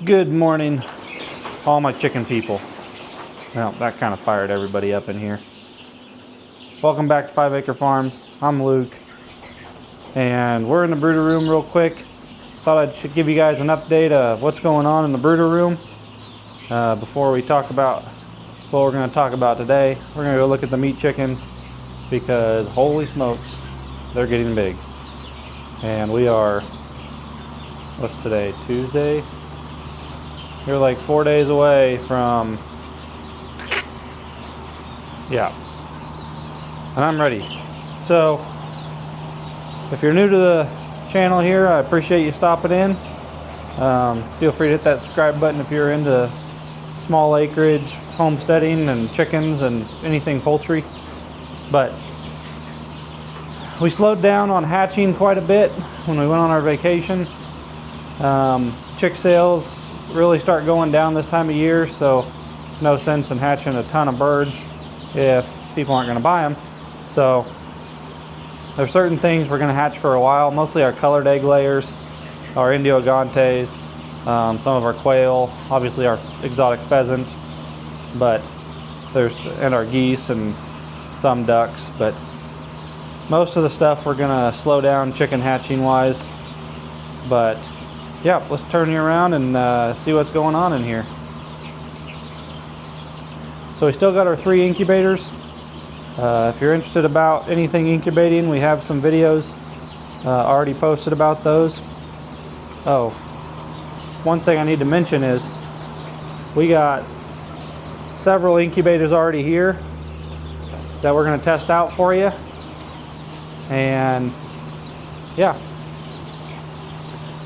Good morning, all my chicken people. Well, that kind of fired everybody up in here. Welcome back to 5 Acre Farms. I'm Luke, and we're in the brooder room real quick. Thought I should give you guys an update of what's going on in the brooder room before we talk about what we're going to talk about today. We're going to go look at the meat chickens because holy smokes, they're getting big. And we are, what's today, Tuesday? You're like 4 days away from, yeah, and I'm ready. So if you're new to the channel here, I appreciate you stopping in. Feel free to hit that subscribe button if you're into small acreage homesteading and chickens and anything poultry. But we slowed down on hatching quite a bit when we went on our vacation. Chick sales really start going down this time of year, so there's no sense in hatching a ton of birds if people aren't going to buy them. So there's certain things we're going to hatch for a while, mostly our colored egg layers, our Indio Agantes, some of our quail, obviously our exotic pheasants, and our geese and some ducks, but most of the stuff we're going to slow down chicken hatching wise. But yeah, let's turn you around and see what's going on in here. So we still got our 3 incubators. If you're interested about anything incubating, we have some videos already posted about those. Oh, one thing I need to mention is we got several incubators already here that we're going to test out for you. And yeah,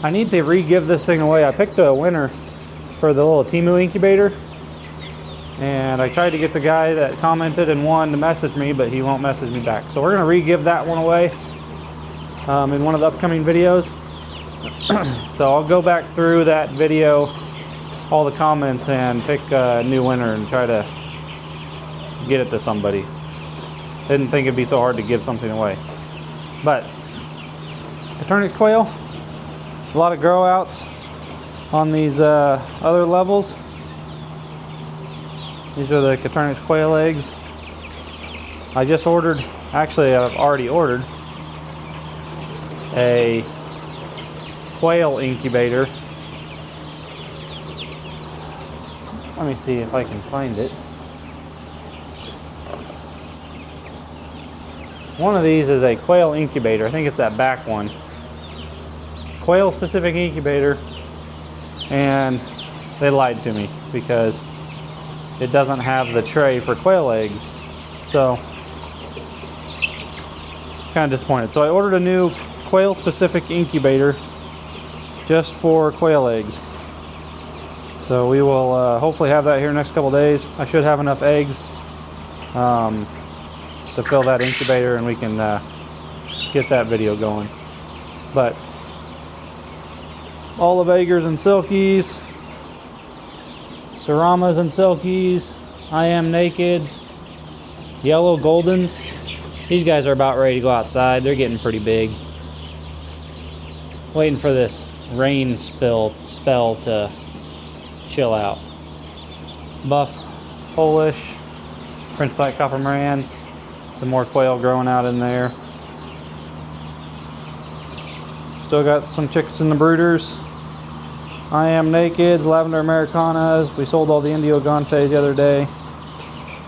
I need to re-give this thing away. I picked a winner for the little Temu incubator, and I tried to get the guy that commented and won to message me, but he won't message me back. So we're going to re-give that one away in one of the upcoming videos. So I'll go back through that video, all the comments, and pick a new winner and try to get it to somebody. Didn't think it'd be so hard to give something away. But Coturnix quail, a lot of grow outs on these other levels. These are the Coturnix quail eggs. I just ordered, actually I've already ordered a quail incubator. Let me see if I can find it. One of these is a quail incubator. I think it's that back one. Quail specific incubator, and they lied to me because it doesn't have the tray for quail eggs. So kind of disappointed. So I ordered a new quail specific incubator just for quail eggs. So we will hopefully have that here in the next couple days. I should have enough eggs to fill that incubator, and we can get that video going. But olive eggers and silkies, Seramas and silkies, I am nakeds, yellow goldens. These guys are about ready to go outside. They're getting pretty big. Waiting for this rain spell to chill out. Buff Polish, French black copper Marans, some more quail growing out in there. Still got some chicks in the brooders. I am nakeds, lavender Americanas. We sold all the Indio Agantes the other day.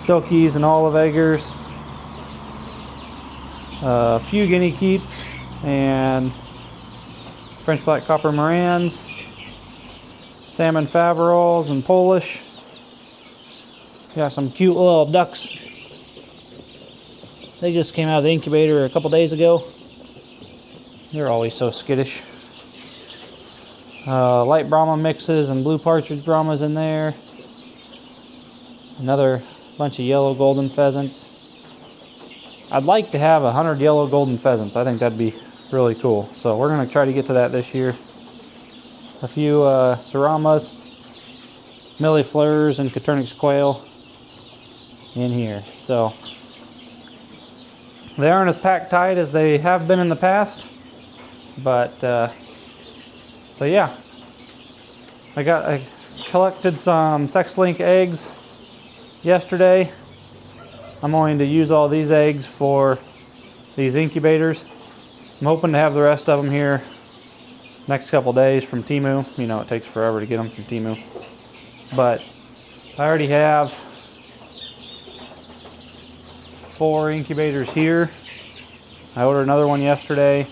Silkies and olive eggers. A few guinea keats and French black copper Marans. Salmon Faverolles and Polish. Got some cute little ducks. They just came out of the incubator a couple days ago. They're always so skittish. Light Brahma mixes and blue partridge Brahmas in there. Another bunch of yellow golden pheasants. I'd like to have 100 yellow golden pheasants. I think that'd be really cool. So we're going to try to get to that this year. A few Seramas, millefleurs, and Coturnix quail in here. So they aren't as packed tight as they have been in the past, but yeah, I collected some sex-link eggs yesterday. I'm going to use all these eggs for these incubators. I'm hoping to have the rest of them here next couple days from Temu. You know, it takes forever to get them from Temu. But I already have 4 incubators here. I ordered another one yesterday.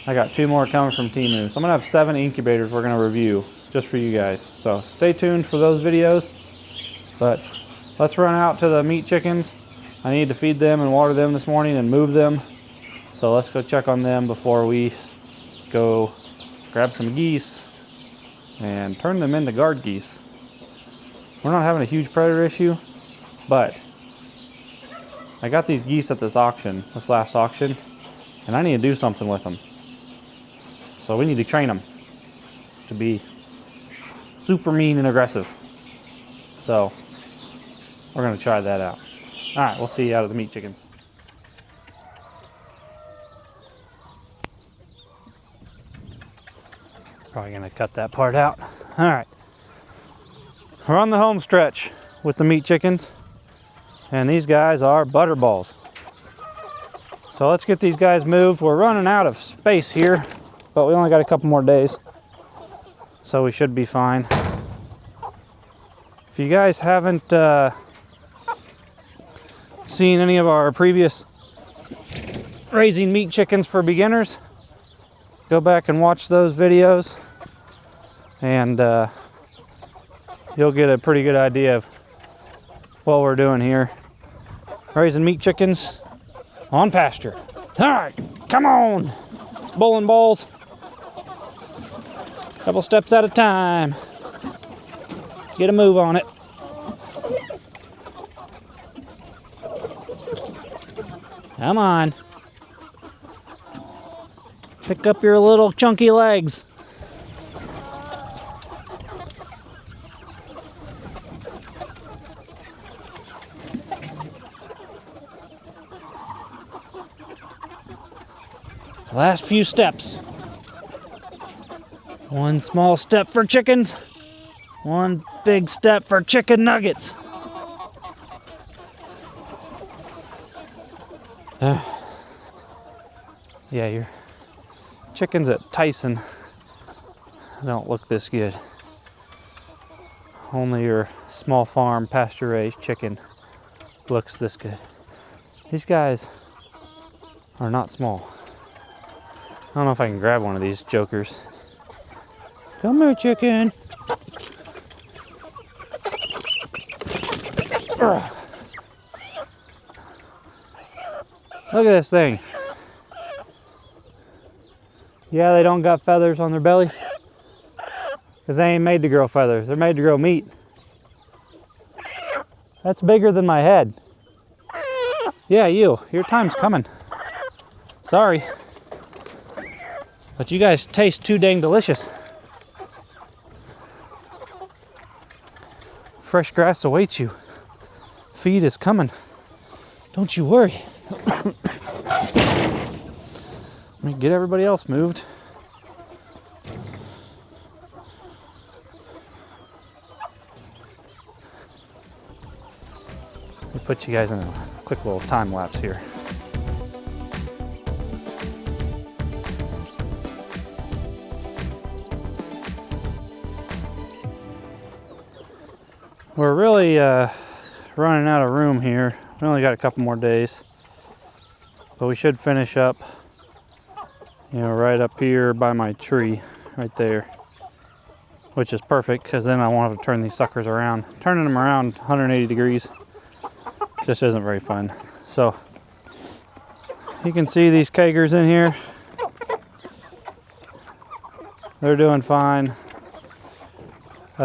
I got 2 more coming from Temu. So I'm gonna have 7 incubators we're gonna review just for you guys. So stay tuned for those videos. But let's run out to the meat chickens. I need to feed them and water them this morning and move them. So let's go check on them before we go grab some geese and turn them into guard geese. We're not having a huge predator issue, but I got these geese at this auction, this last auction, and I need to do something with them. So we need to train them to be super mean and aggressive. So we're gonna try that out. All right, we'll see you out of the meat chickens. Probably gonna cut that part out. All right, we're on the home stretch with the meat chickens, and these guys are butterballs. So let's get these guys moved. We're running out of space here, but we only got a couple more days, so we should be fine. If you guys haven't seen any of our previous raising meat chickens for beginners, go back and watch those videos, and you'll get a pretty good idea of what we're doing here. Raising meat chickens on pasture. All right, come on, bowling balls. Couple steps at a time. Get a move on it. Come on. Pick up your little chunky legs. Last few steps. One small step for chickens, one big step for chicken nuggets. Yeah, your chickens at Tyson don't look this good. Only your small farm pasture raised chicken looks this good. These guys are not small. I don't know if I can grab one of these jokers. Come here, chicken. Ugh. Look at this thing. Yeah, they don't got feathers on their belly because they ain't made to grow feathers. They're made to grow meat. That's bigger than my head. Yeah, your time's coming. Sorry. But you guys taste too dang delicious. Fresh grass awaits you. Feed is coming. Don't you worry. Let me get everybody else moved. Let me put you guys in a quick little time lapse here. We're really running out of room here. We only got a couple more days, but we should finish up, right up here by my tree, right there, which is perfect because then I won't have to turn these suckers around. Turning them around 180 degrees just isn't very fun. So you can see these kegers in here. They're doing fine.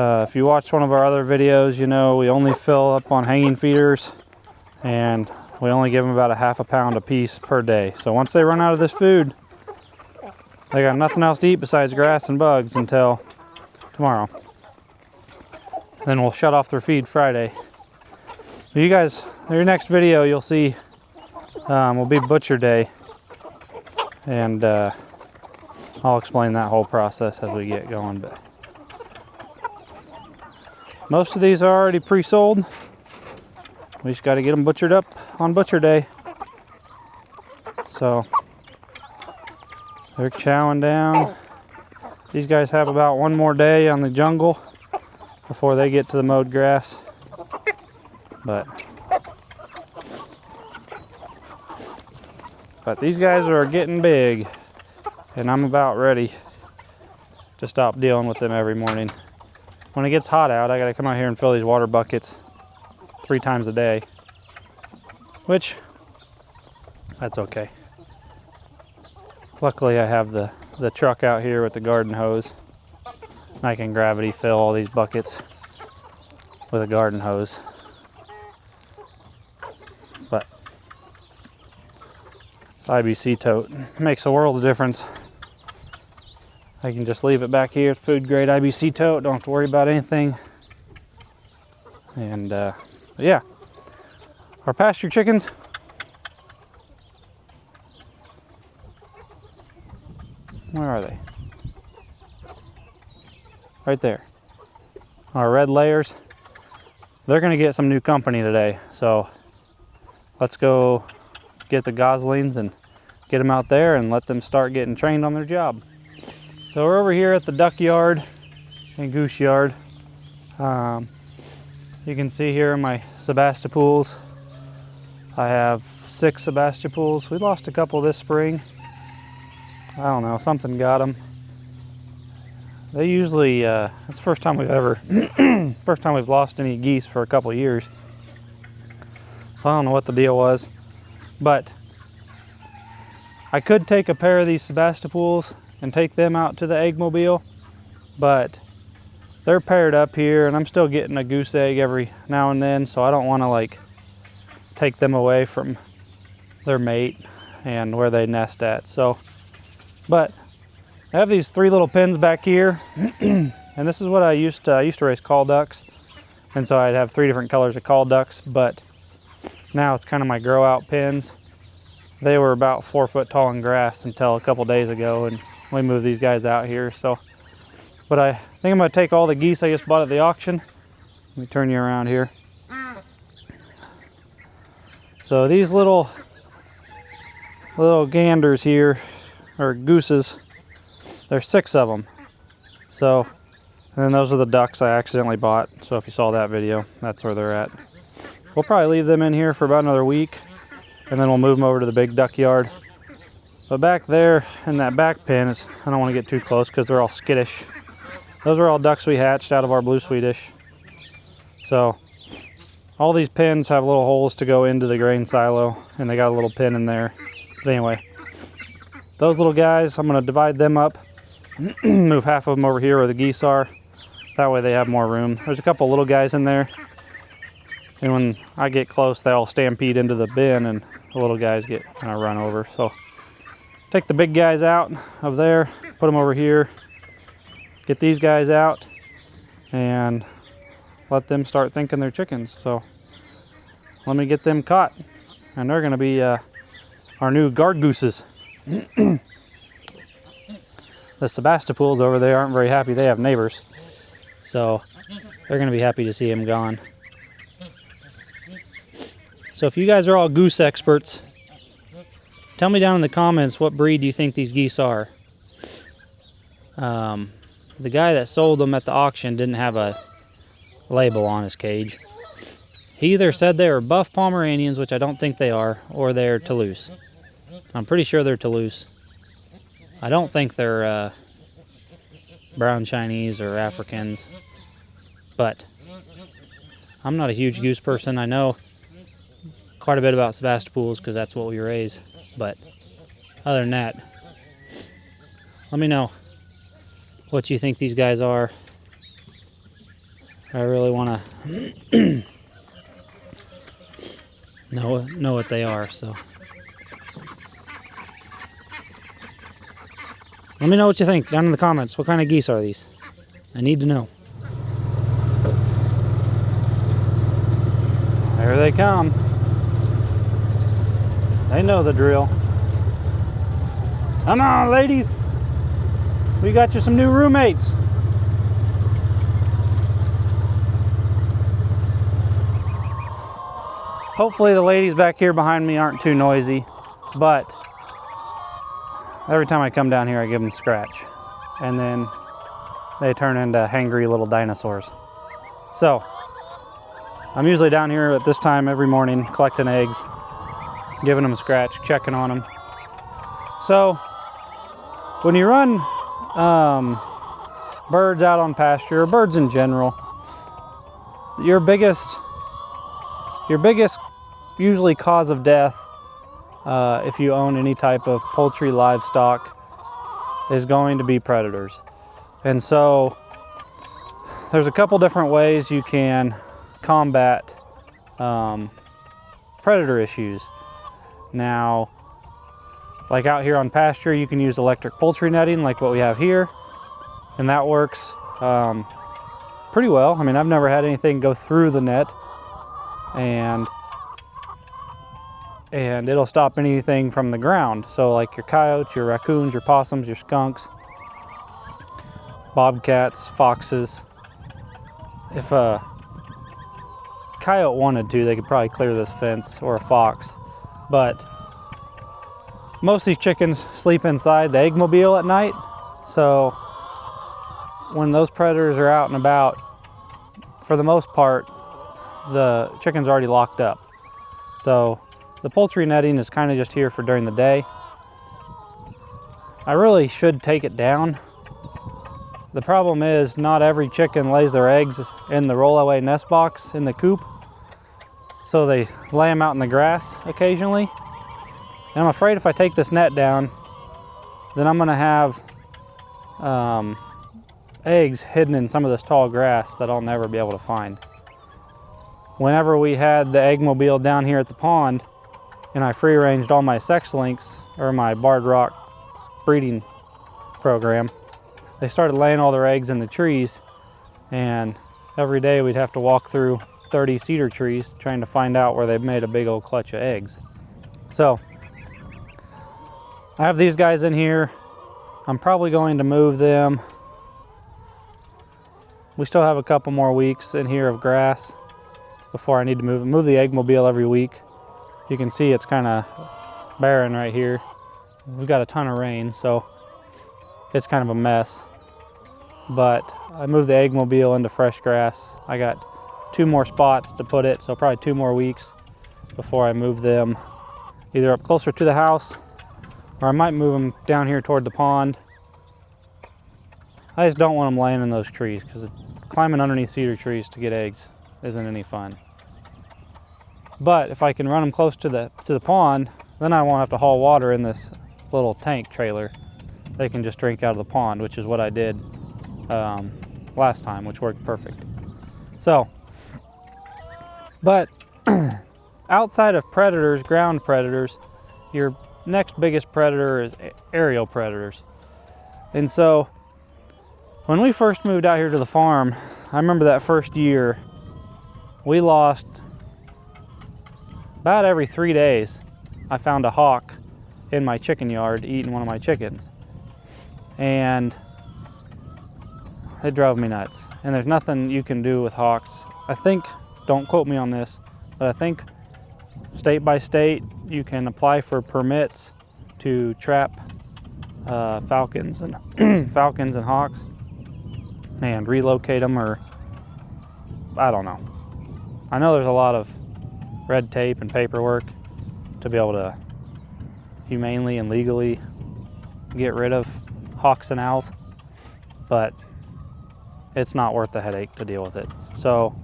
If you watch one of our other videos, we only fill up on hanging feeders and we only give them about a half a pound a piece per day. So once they run out of this food, they got nothing else to eat besides grass and bugs until tomorrow. Then we'll shut off their feed Friday. You guys, in your next video, you'll see will be butcher day, and I'll explain that whole process as we get going. But Most of these are already pre-sold. We just got to get them butchered up on butcher day. So they're chowing down. These guys have about one more day on the jungle before they get to the mowed grass. But these guys are getting big, and I'm about ready to stop dealing with them every morning. When it gets hot out, I gotta come out here and fill these water buckets 3 times a day, which, that's okay. Luckily I have the truck out here with the garden hose. I can gravity fill all these buckets with a garden hose. But IBC tote makes a world of difference. I can just leave it back here, food grade IBC tote, don't have to worry about anything. And yeah, our pasture chickens, where are they? Right there. Our red layers, they're gonna get some new company today. So let's go get the goslings and get them out there and let them start getting trained on their job. So we're over here at the duck yard and goose yard. You can see here my Sebastopools. I have 6 Sebastopools. We lost a couple this spring. I don't know, something got them. They usually, it's the first time we've lost any geese for a couple years. So I don't know what the deal was, but I could take a pair of these Sebastopools and take them out to the eggmobile, but they're paired up here and I'm still getting a goose egg every now and then, so I don't want to like take them away from their mate and where they nest at. So, but I have these 3 little pens back here and this is what I used to raise call ducks, and so I'd have 3 different colors of call ducks, but now it's kind of my grow out pens. They were about 4 foot tall in grass until a couple days ago, and we moved these guys out here. So, but I think I'm gonna take all the geese I just bought at the auction. Let me turn you around here. So these little ganders here, or gooses, there's 6 of them. So, and then those are the ducks I accidentally bought. So if you saw that video, that's where they're at. We'll probably leave them in here for about another week, and then we'll move them over to the big duck yard. But back there in that back pen, I don't want to get too close because they're all skittish. Those are all ducks we hatched out of our blue Swedish. So all these pens have little holes to go into the grain silo, and they got a little pin in there. But anyway, those little guys, I'm going to divide them up, move half of them over here where the geese are. That way they have more room. There's a couple little guys in there, and when I get close, they all stampede into the bin, and the little guys get kind of run over. So take the big guys out of there, put them over here, get these guys out, and let them start thinking they're chickens. So let me get them caught, and they're going to be our new guard gooses. The Sebastopools over there aren't very happy. They have neighbors, so they're going to be happy to see him gone. So if you guys are all goose experts, tell me down in the comments what breed you think these geese are. The guy that sold them at the auction didn't have a label on his cage. He either said they were buff Pomeranians, which I don't think they are, or they're Toulouse. I'm pretty sure they're Toulouse. I don't think they're brown Chinese or Africans, but I'm not a huge goose person. I know quite a bit about Sebastopools because that's what we raise, but other than that, let me know what you think these guys are. I really want to know what they are, so let me know what you think down in the comments. What kind of geese are these? I need to know. There they come. They know the drill. Come on, ladies. We got you some new roommates. Hopefully the ladies back here behind me aren't too noisy, but every time I come down here I give them a scratch, and then they turn into hangry little dinosaurs. So I'm usually down here at this time every morning collecting eggs, giving them a scratch, checking on them. So when you run birds out on pasture, or birds in general, your biggest usually cause of death, if you own any type of poultry livestock, is going to be predators. And so there's a couple different ways you can combat predator issues. Now, like out here on pasture, you can use electric poultry netting like what we have here, and that works pretty well. I mean, I've never had anything go through the net, and it'll stop anything from the ground. So like your coyotes, your raccoons, your possums, your skunks, bobcats, foxes. If a coyote wanted to, they could probably clear this fence, or a fox, but most of these chickens sleep inside the eggmobile at night. So when those predators are out and about, for the most part, the chicken's already locked up. So the poultry netting is kind of just here for during the day. I really should take it down. The problem is not every chicken lays their eggs in the roll-away nest box in the coop. So they lay them out in the grass occasionally. And I'm afraid if I take this net down, then I'm gonna have eggs hidden in some of this tall grass that I'll never be able to find. Whenever we had the eggmobile down here at the pond, and I free-ranged all my sex links, or my barred rock breeding program, they started laying all their eggs in the trees, and every day we'd have to walk through 30 cedar trees trying to find out where they've made a big old clutch of eggs. So I have these guys in here. I'm probably going to move them. We still have a couple more weeks in here of grass before I need to move the eggmobile every week. You can see it's kind of barren right here. We've got a ton of rain, so it's kind of a mess. But I moved the eggmobile into fresh grass. I got 2 more spots to put it, so probably 2 more weeks before I move them either up closer to the house, or I might move them down here toward the pond. I just don't want them laying in those trees, because climbing underneath cedar trees to get eggs isn't any fun. But if I can run them close to the pond, then I won't have to haul water in this little tank trailer. They can just drink out of the pond, which is what I did last time, which worked perfect. So, but outside of predators, ground predators, your next biggest predator is aerial predators. And so when we first moved out here to the farm, I remember that first year we lost about every 3 days. I found a hawk in my chicken yard eating one of my chickens, and it drove me nuts. And there's nothing you can do with hawks. I think, don't quote me on this, but I think state by state you can apply for permits to trap falcons and falcons and hawks and relocate them, or I don't know. I know there's a lot of red tape and paperwork to be able to humanely and legally get rid of hawks and owls, but it's not worth the headache to deal with it. So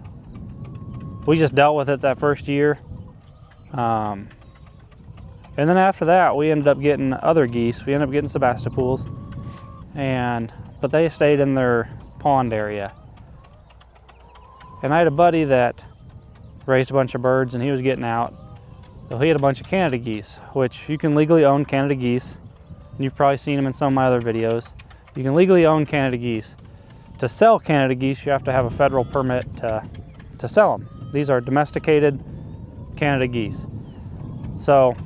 we just dealt with it that first year. And then after that, we ended up getting other geese. We ended up getting Sebastopools, but they stayed in their pond area. And I had a buddy that raised a bunch of birds, and he was getting out. So he had a bunch of Canada geese, which you can legally own Canada geese. And you've probably seen them in some of my other videos. You can legally own Canada geese. To sell Canada geese, you have to have a federal permit to sell them. These are domesticated Canada geese. So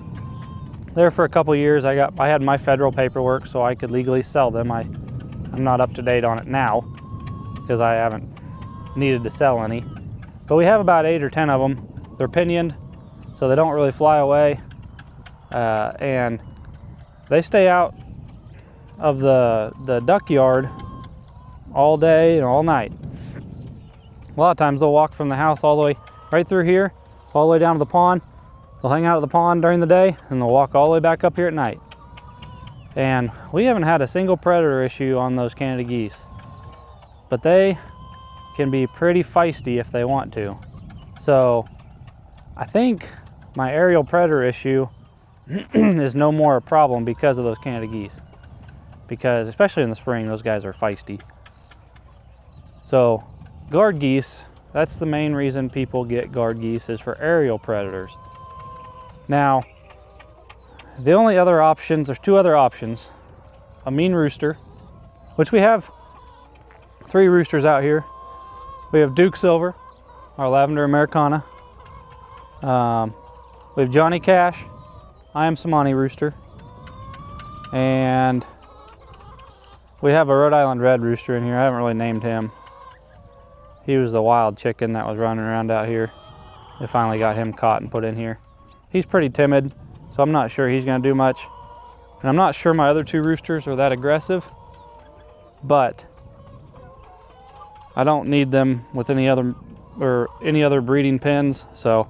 there for a couple years, I had my federal paperwork so I could legally sell them. I'm not up to date on it now because I haven't needed to sell any. But we have about 8 or 10 of them. They're pinioned. so they don't really fly away, and they stay out of the duck yard all day and all night. A lot of times they'll walk from the house all the way right through here, all the way down to the pond. They'll hang out at the pond during the day and they'll walk all the way back up here at night. And we haven't had a single predator issue on those Canada geese, but they can be pretty feisty if they want to. So I think my aerial predator issue is no more a problem because of those Canada geese, because especially in the spring, those guys are feisty. So guard geese, that's the main reason people get guard geese, is for aerial predators. Now, the only other options, there's two other options. A mean rooster, which we have 3 roosters out here. We have Duke Silver, our lavender Americana. We have Johnny Cash, I am Samani rooster. And we have a Rhode Island red rooster in here. I haven't really named him. He was the wild chicken that was running around out here. They finally got him caught and put in here. He's pretty timid, so I'm not sure he's gonna do much. And I'm not sure my other 2 roosters are that aggressive, but I don't need them with any other breeding pens, so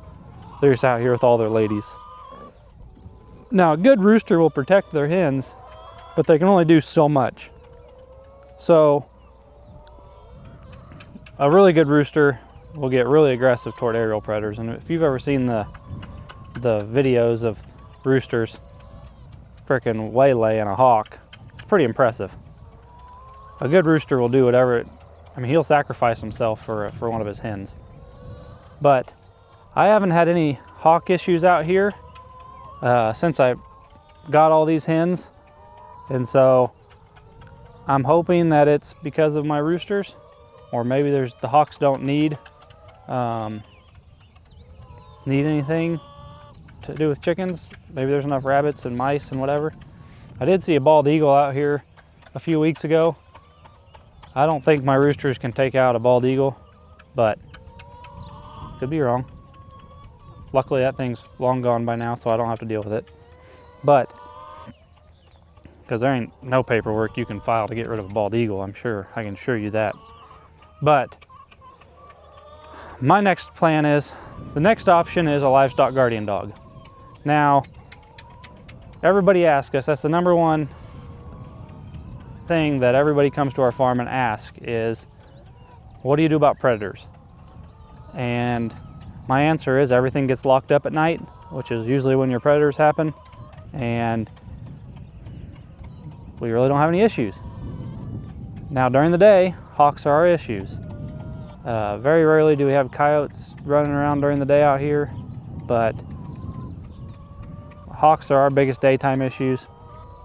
they're just out here with all their ladies. Now, a good rooster will protect their hens, but they can only do so much. So a really good rooster will get really aggressive toward aerial predators. And if you've ever seen the videos of roosters frickin' waylaying a hawk, it's pretty impressive. A good rooster will do whatever he'll sacrifice himself for one of his hens. But I haven't had any hawk issues out here since I got all these hens, and so I'm hoping that it's because of my roosters, or maybe the hawks don't need anything to do with chickens. Maybe there's enough rabbits and mice and whatever. I did see a bald eagle out here a few weeks ago. I don't think my roosters can take out a bald eagle, but could be wrong. Luckily that thing's long gone by now, so I don't have to deal with it. But because there ain't no paperwork you can file to get rid of a bald eagle, I can assure you that. But my next plan is, the next option is a livestock guardian dog. Now, everybody asks us, that's the number one thing that everybody comes to our farm and asks is, what do you do about predators? And my answer is everything gets locked up at night, which is usually when your predators happen, and we really don't have any issues. Now during the day, hawks are our issues. Very rarely do we have coyotes running around during the day out here, but hawks are our biggest daytime issues.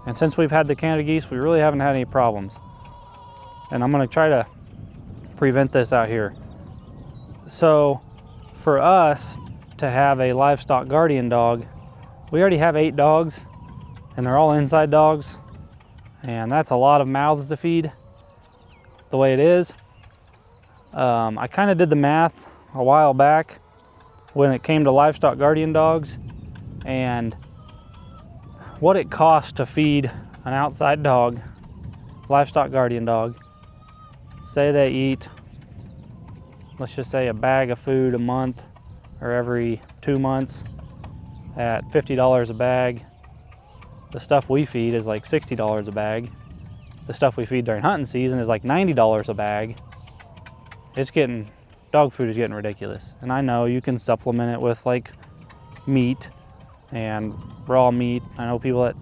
And since we've had the Canada geese, we really haven't had any problems. And I'm gonna try to prevent this out here. So for us to have a livestock guardian dog, we already have 8 dogs, and they're all inside dogs. And that's a lot of mouths to feed the way it is. I kind of did the math a while back when it came to livestock guardian dogs, and what it costs to feed an outside dog, livestock guardian dog. Say they eat, let's just say, a bag of food a month or every 2 months at $50 a bag. The stuff we feed is like $60 a bag. The stuff we feed during hunting season is like $90 a bag. Dog food is getting ridiculous. And I know you can supplement it with like meat and raw meat. I know people that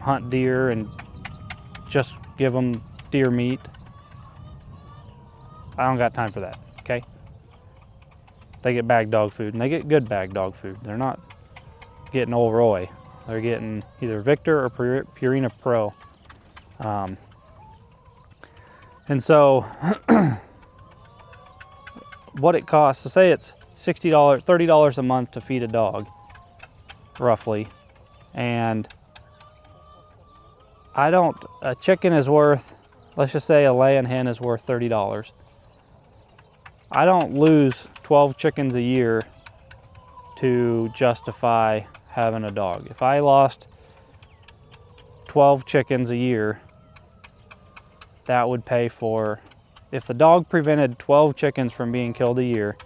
hunt deer and just give them deer meat. I don't got time for that, okay? They get bagged dog food, and they get good bagged dog food. They're not getting Old Roy. They're getting either Victor or Purina Pro. And so what it costs, so say it's $60, $30 a month to feed a dog, roughly. And a chicken is worth, let's just say a laying hen is worth $30. I don't lose 12 chickens a year to justify having a dog. If I lost 12 chickens a year, that would pay for, if the dog prevented 12 chickens from being killed a year,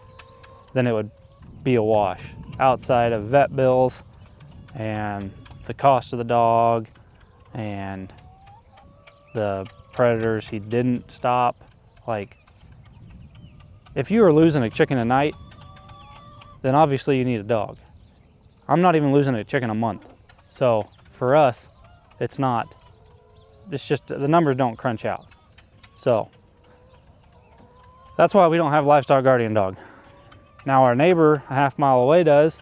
then it would be a wash. Outside of vet bills and the cost of the dog and the predators he didn't stop. Like, if you were losing a chicken a night, then obviously you need a dog. I'm not even losing a chicken a month. So for us, it's just the numbers don't crunch out. So that's why we don't have livestock guardian dog. Now our neighbor a half-mile away does,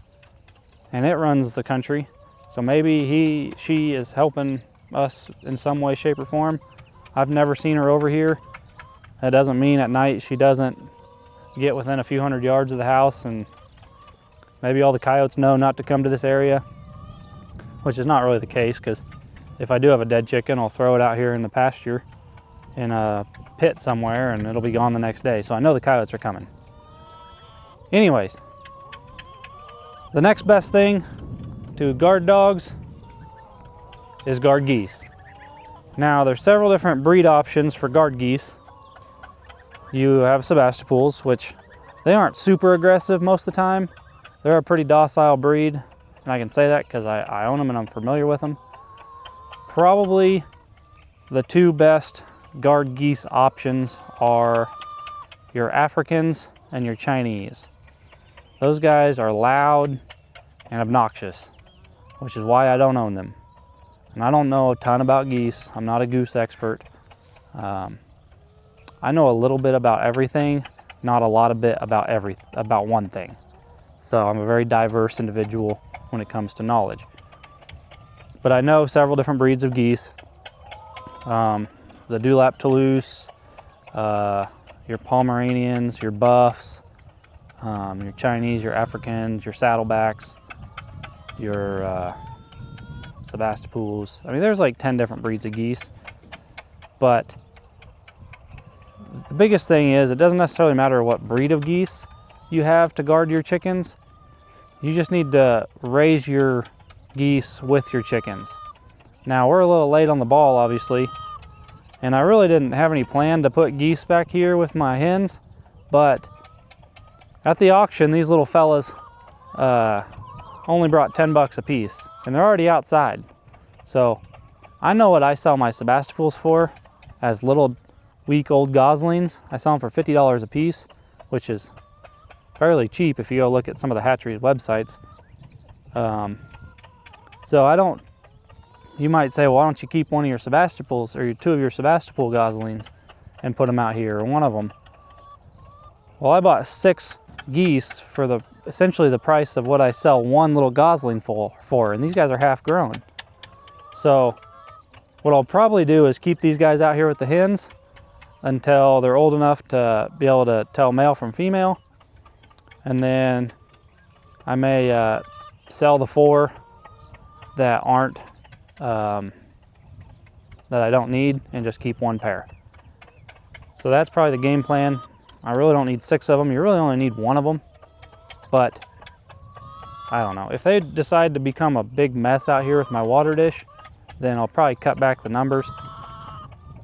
and it runs the country. So maybe she is helping us in some way, shape, or form. I've never seen her over here. That doesn't mean at night she doesn't get within a few hundred yards of the house, and maybe all the coyotes know not to come to this area, which is not really the case, because if I do have a dead chicken, I'll throw it out here in the pasture in a pit somewhere and it'll be gone the next day. So I know the coyotes are coming. Anyways, the next best thing to guard dogs is guard geese. Now there's several different breed options for guard geese. You have Sebastopools, which they aren't super aggressive most of the time. They're a pretty docile breed, and I can say that because I own them and I'm familiar with them. Probably the two best guard geese options are your Africans and your Chinese. Those guys are loud and obnoxious, which is why I don't own them. And I don't know a ton about geese. I'm not a goose expert. I know a little bit about everything, not a lot of bit about one thing. So I'm a very diverse individual when it comes to knowledge. But I know several different breeds of geese. The Dewlap Toulouse, your Pomeranians, your Buffs, your Chinese, your Africans, your Saddlebacks, your Sebastopools. I mean, there's like 10 different breeds of geese. But the biggest thing is, it doesn't necessarily matter what breed of geese you have to guard your chickens. You just need to raise your geese with your chickens. Now, we're a little late on the ball, obviously, and I really didn't have any plan to put geese back here with my hens, but at the auction, these little fellas only brought 10 bucks a piece, and they're already outside. So I know what I sell my Sebastopools for as little week-old goslings. I sell them for $50 a piece, which is fairly cheap if you go look at some of the hatcheries websites. So you might say, well, why don't you keep one of your Sebastopools or two of your Sebastopool goslings and put them out here, or one of them? Well, I bought 6 geese for essentially the price of what I sell one little gosling for, and these guys are half grown. So what I'll probably do is keep these guys out here with the hens until they're old enough to be able to tell male from female, and then I may sell the 4 that aren't that I don't need, and just keep 1 pair. So that's probably the game plan. I really don't need 6 of them. You really only need 1 of them. But I don't know. If they decide to become a big mess out here with my water dish, then I'll probably cut back the numbers,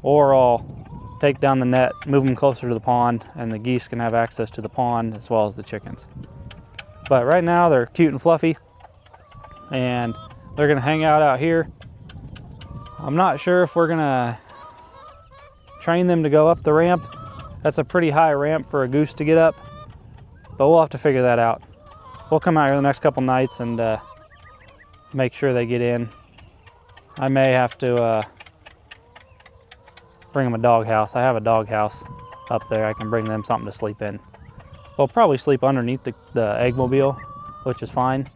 or I'll take down the net, move them closer to the pond, and the geese can have access to the pond as well as the chickens. But right now they're cute and fluffy, and they're gonna hang out here. I'm not sure if we're gonna train them to go up the ramp. That's a pretty high ramp for a goose to get up, but we'll have to figure that out. We'll come out here the next couple nights and make sure they get in. I may have to bring them a doghouse. I have a doghouse up there. I can bring them something to sleep in. They'll probably sleep underneath the eggmobile, which is fine.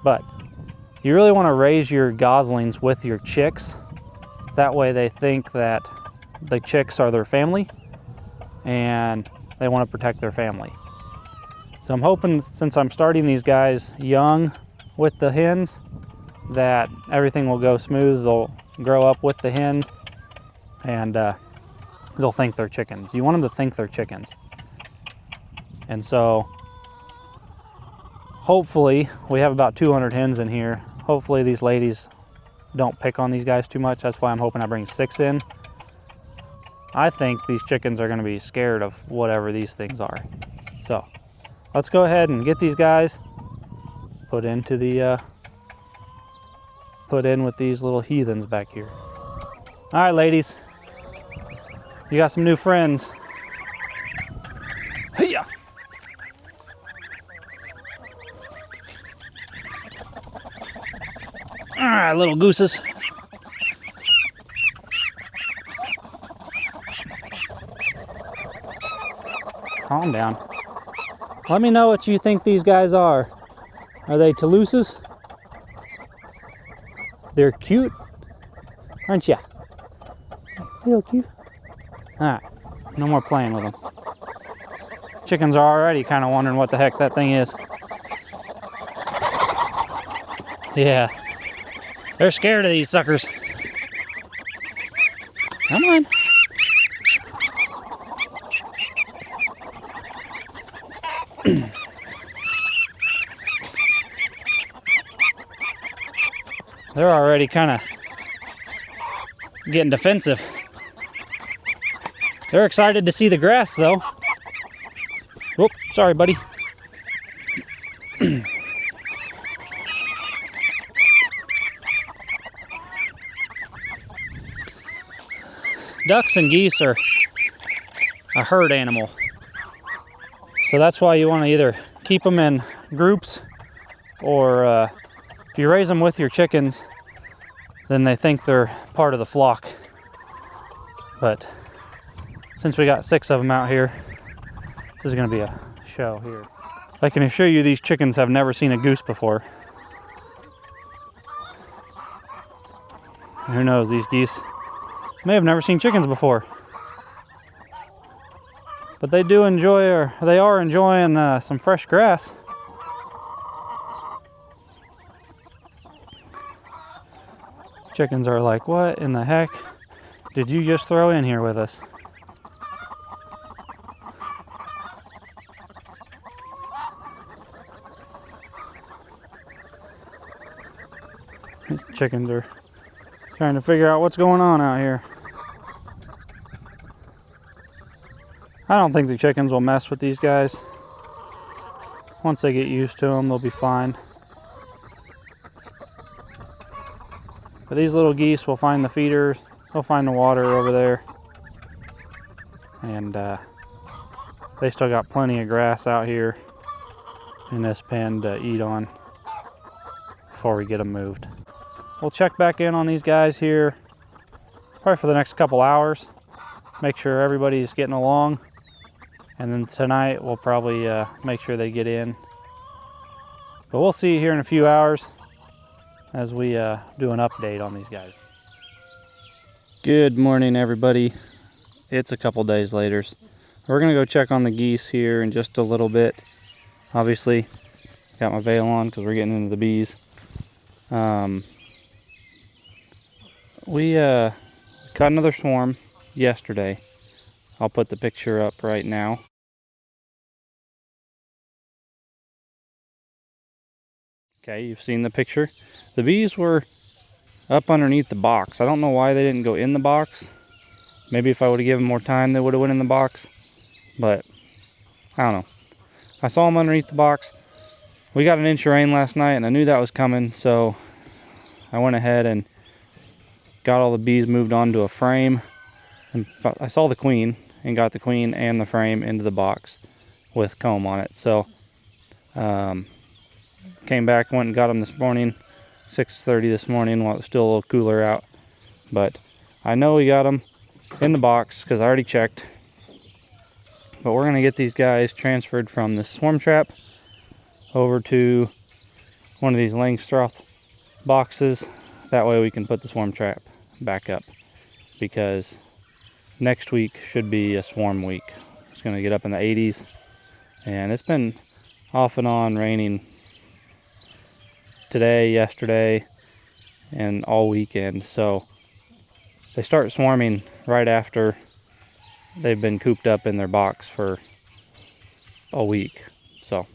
But you really want to raise your goslings with your chicks. That way they think that the chicks are their family and they want to protect their family. So I'm hoping, since I'm starting these guys young with the hens, that everything will go smooth. They'll grow up with the hens, and they'll think they're chickens. You want them to think they're chickens. And so hopefully, we have about 200 hens in here. Hopefully these ladies don't pick on these guys too much. That's why I'm hoping I bring 6 in. I think these chickens are going to be scared of whatever these things are. So let's go ahead and get these guys put in with these little heathens back here. All right, ladies, you got some new friends. Hey-ya. All right, little gooses. Calm down. Let me know what you think these guys are. Are they Toulouses? They're cute, aren't ya? Real cute. All right, no more playing with them. Chickens are already kind of wondering what the heck that thing is. Yeah, they're scared of these suckers. Come on. They're already kind of getting defensive. They're excited to see the grass, though. Whoop, sorry, buddy. Ducks and geese are a herd animal. So that's why you want to either keep them in groups, or if you raise them with your chickens, then they think they're part of the flock. But since we got 6 of them out here, this is going to be a show here. I can assure you these chickens have never seen a goose before. And who knows, these geese may have never seen chickens before. But they do enjoy, or they are enjoying some fresh grass. Chickens are like, what in the heck did you just throw in here with us? Chickens are trying to figure out what's going on out here. I don't think the chickens will mess with these guys. Once they get used to them, they'll be fine. But these little geese will find the feeders. They'll find the water over there. And they still got plenty of grass out here in this pen to eat on before we get them moved. We'll check back in on these guys here probably for the next couple hours. Make sure everybody's getting along. And then tonight we'll probably make sure they get in. But we'll see you here in a few hours as we do an update on these guys. Good morning, everybody. It's a couple days later. We're gonna go check on the geese here in just a little bit. Obviously, got my veil on because we're getting into the bees. We got another swarm yesterday. I'll put the picture up right now. Okay, you've seen the picture. The bees were up underneath the box. I don't know why they didn't go in the box. Maybe if I would have given more time, they would have went in the box. But I don't know. I saw them underneath the box. We got an inch of rain last night, and I knew that was coming, so I went ahead and got all the bees moved onto a frame. And I saw the queen and got the queen and the frame into the box with comb on it. So came back, went and got them this morning, 6:30 this morning, while it was still a little cooler out. But I know we got them in the box because I already checked. But we're gonna get these guys transferred from the swarm trap over to one of these Langstroth boxes. That way we can put the swarm trap back up, because next week should be a swarm week. It's gonna get up in the 80s, and it's been off and on raining today, yesterday, and all weekend. So they start swarming right after they've been cooped up in their box for a week. So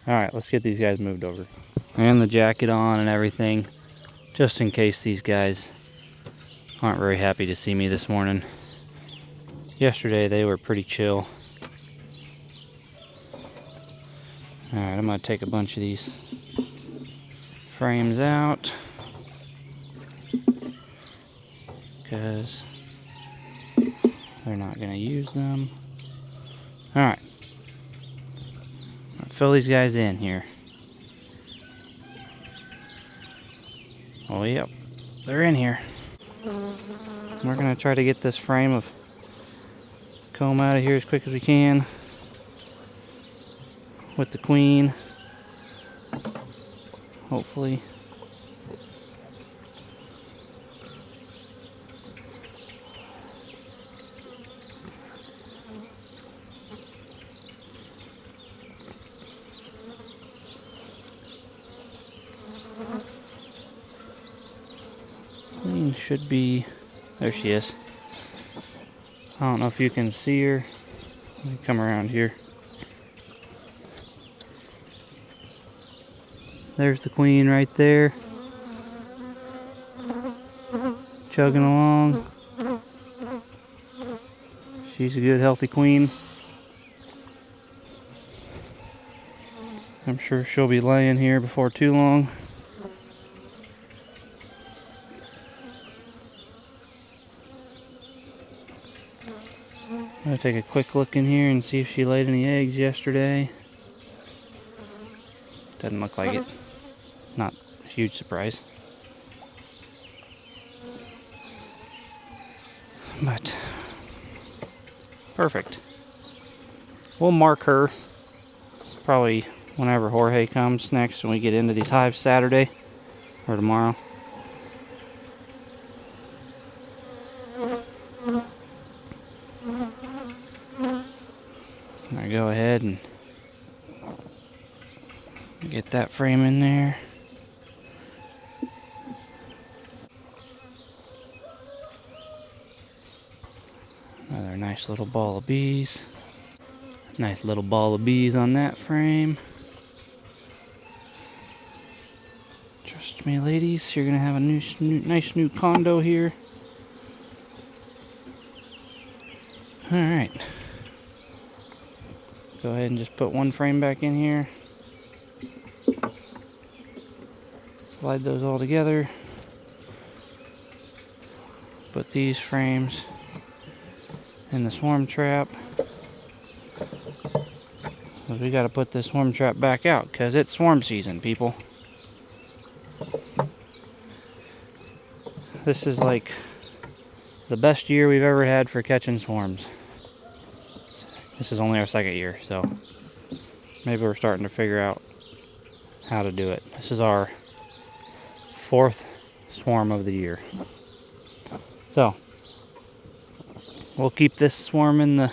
Alright, let's get these guys moved over. And the jacket on and everything, just in case these guys aren't very happy to see me this morning. Yesterday they were pretty chill. Alright, I'm going to take a bunch of these frames out because they're not going to use them. Alright, fill these guys in here. Oh yep, they're in here. We're going to try to get this frame of comb out of here as quick as we can with the queen, hopefully. Queen should be, there she is. I don't know if you can see her. Let me come around here. There's the queen right there, chugging along. She's a good healthy queen. I'm sure she'll be laying here before too long. I'm gonna take a quick look in here and see if she laid any eggs yesterday. Doesn't look like it. Not a huge surprise. But perfect. We'll mark her probably whenever Jorge comes next when we get into these hives Saturday or tomorrow. I'm gonna go ahead and get that frame in there. Another nice little ball of bees. Nice little ball of bees on that frame. Trust me, ladies, you're gonna have a nice new condo here. Alright. Go ahead and just put one frame back in here. Slide those all together. Put these frames in the swarm trap. We got to put this swarm trap back out because it's swarm season, people. This is like the best year we've ever had for catching swarms. This is only our second year, so maybe we're starting to figure out how to do it. This is our fourth swarm of the year. So we'll keep this swarm in the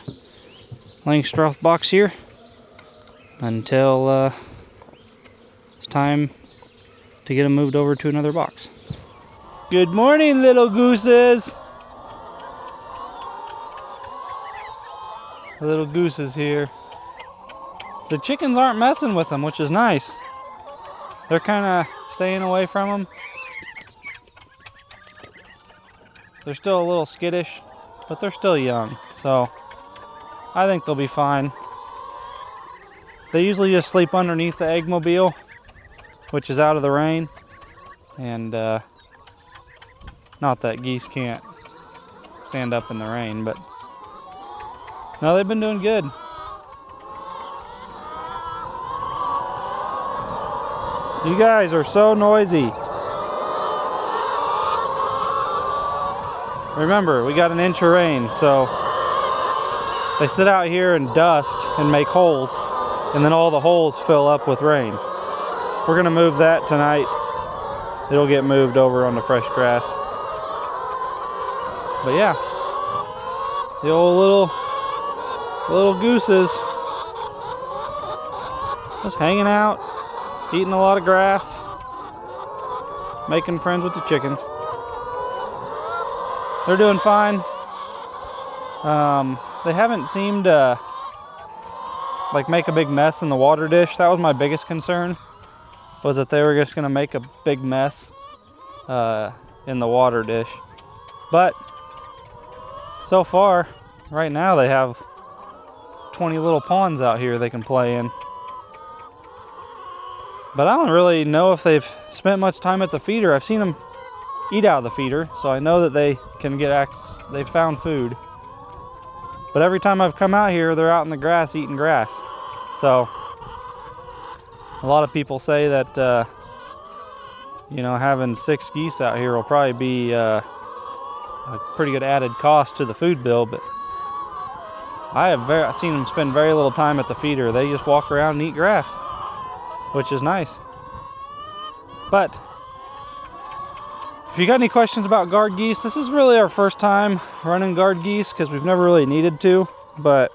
Langstroth box here until it's time to get them moved over to another box. Good morning, little gooses. The little gooses here. The chickens aren't messing with them, which is nice. They're kind of staying away from them. They're still a little skittish, but they're still young, so I think they'll be fine. They usually just sleep underneath the eggmobile, which is out of the rain. And not that geese can't stand up in the rain, but no, they've been doing good. You guys are so noisy. Remember, we got an inch of rain, so they sit out here and dust and make holes, and then all the holes fill up with rain. We're gonna move that tonight. It'll get moved over on the fresh grass. But yeah, the old little gooses just hanging out, eating a lot of grass, making friends with the chickens. They're doing fine. They haven't seemed to like make a big mess in the water dish. That was my biggest concern, was that they were just gonna make a big mess in the water dish. But so far, right now they have 20 little ponds out here they can play in. But I don't really know if they've spent much time at the feeder. I've seen them eat out of the feeder, so I know that they can they've found food. But every time I've come out here, they're out in the grass eating grass. So a lot of people say that having 6 geese out here will probably be a pretty good added cost to the food bill, but I've seen them spend very little time at the feeder. They just walk around and eat grass, which is nice. But if you got any questions about guard geese, this is really our first time running guard geese because we've never really needed to, but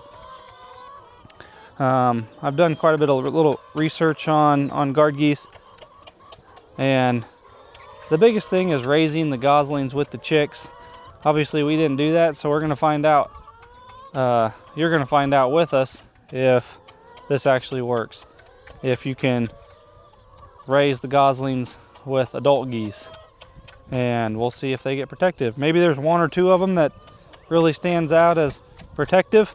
I've done quite a bit of little research on guard geese, and the biggest thing is raising the goslings with the chicks. Obviously we didn't do that, so we're going to find out. You're going to find out with us if this actually works, if you can raise the goslings with adult geese, and we'll see if they get protective. Maybe there's 1 or 2 of them that really stands out as protective,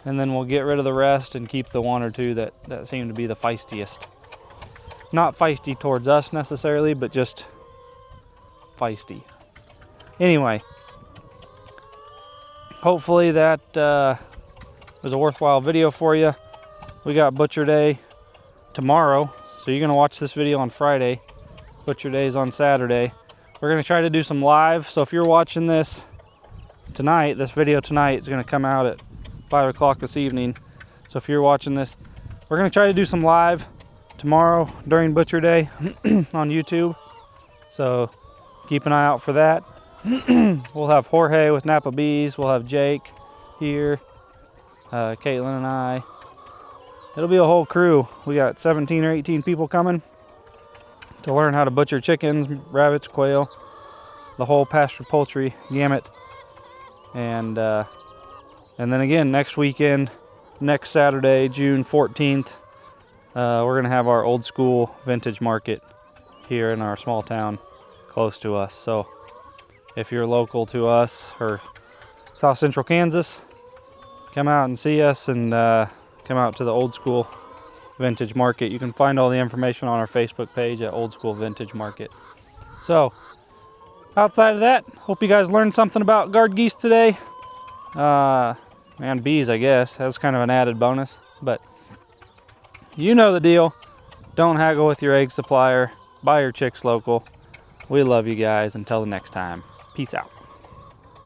and then we'll get rid of the rest and keep the 1 or 2 that seem to be the feistiest. Not feisty towards us necessarily, but just feisty. Anyway, hopefully that was a worthwhile video for you. We got Butcher Day tomorrow, so you're gonna watch this video on Friday. Butcher Day is on Saturday. We're gonna try to do some live, so if you're watching this tonight, this video tonight is gonna come out at 5 o'clock this evening. So if you're watching this, we're gonna try to do some live tomorrow during Butcher Day on YouTube. So keep an eye out for that. We'll have Jorge with Napa Bees. We'll have Jake here, Caitlin and I. It'll be a whole crew. We got 17 or 18 people coming to learn how to butcher chickens, rabbits, quail, the whole pasture poultry gamut. And then again, next weekend, next Saturday, June 14th, we're gonna have our old school vintage market here in our small town close to us. So if you're local to us or South Central Kansas, come out and see us, and come out to the old school vintage market. You can find all the information on our Facebook page at Old School Vintage Market. So outside of that, hope you guys learned something about guard geese today. And bees, I guess. That's kind of an added bonus, but you know the deal. Don't haggle with your egg supplier. Buy your chicks local. We love you guys. Until the next time, peace out.